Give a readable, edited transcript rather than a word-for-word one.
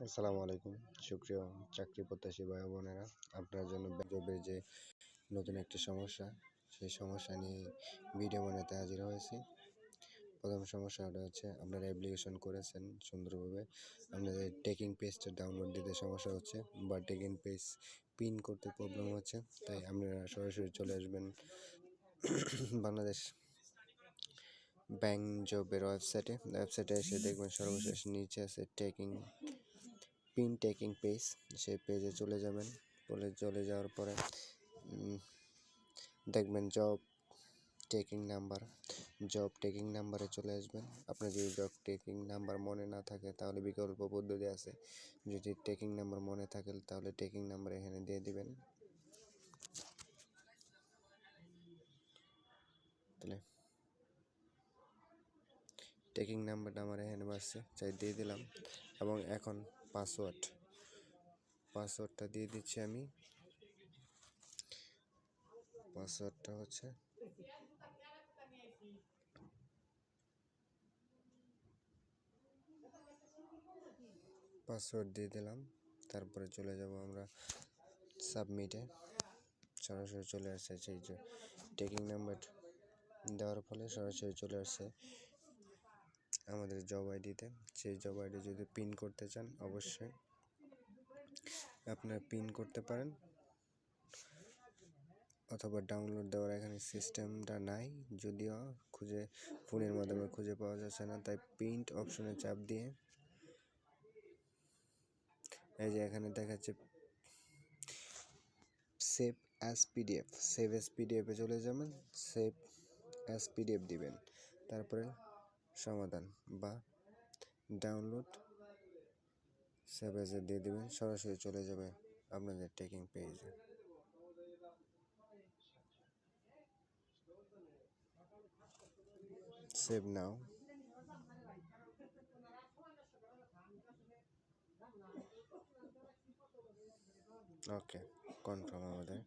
আসসালামু আলাইকুম সুপ্রিয় চাকরি প্রত্যাশী ভাই বোনেরা, আপনার জন্য জবের যে নতুন একটি সমস্যা, সেই সমস্যা নিয়ে ভিডিও বানাতে হাজির হয়েছি। প্রথম সমস্যাটা হচ্ছে, আপনারা অ্যাপ্লিকেশন করেছেন সুন্দরভাবে, আপনাদের টেকিং পেজটা ডাউনলোড দিতে সমস্যা হচ্ছে বা টেকিং পেজ পিন করতে প্রবলেম হচ্ছে। তাই আপনারা সরাসরি চলে আসবেন বাংলাদেশ ব্যাংক জবের ওয়েবসাইটে এসে দেখবেন সর্বশেষ নিচে আছে টেকিং পেজ। সেই পেজে চলে যাবেন। চলে যাওয়ার পরে দেখবেন জব টেকিং নাম্বারে চলে আসবেন। আপনার যদি জব টেকিং নাম্বার মনে না থাকে তাহলে বিকল্প পদ্ধতি আছে। যদি টেকিং নাম্বার মনে থাকে তাহলে টেকিং নাম্বার এখানে দিয়ে দিবেন। তাহলে টেকিং নাম্বারটা আমার এখানে আসছে, চাই দিয়ে দিলাম। এবং এখন পাসওয়ার্ডটা দিয়ে দিচ্ছি আমি। পাসওয়ার্ডটা হচ্ছে পাসওয়ার্ড দিয়ে দিলাম। তারপরে চলে যাব আমরা সাবমিটে। সরাসরি চলে আসছে সেই যে টেকিং নাম্বার দেওয়ার ফলে সরাসরি চলে আসছে আমাদের জব আইডিতে। সেই জব আইডি যদি পিন করতে চান অবশ্যই আপনারা পিন করতে পারেন, অথবা ডাউনলোড দেওয়ার এখানে সিস্টেমটা নাই, যদিও ফোনের মাধ্যমে খুঁজে পাওয়া যাচ্ছে না। তাই প্রিন্ট অপশনে চাপ দিয়ে এই যে এখানে দেখাচ্ছে সেভ অ্যাজ পিডিএফে চলে যাবেন। সেভ অ্যাজ পিডিএফ দিবেন, তারপরে সমাধান বা ডাউনলোড সেভ অ্যাজে দিয়ে দিবেন। সরাসরি চলে যাবে আপনাদের টেকিং পেজে। সেভ নাও। ওকে, কনফার্ম আমাদের।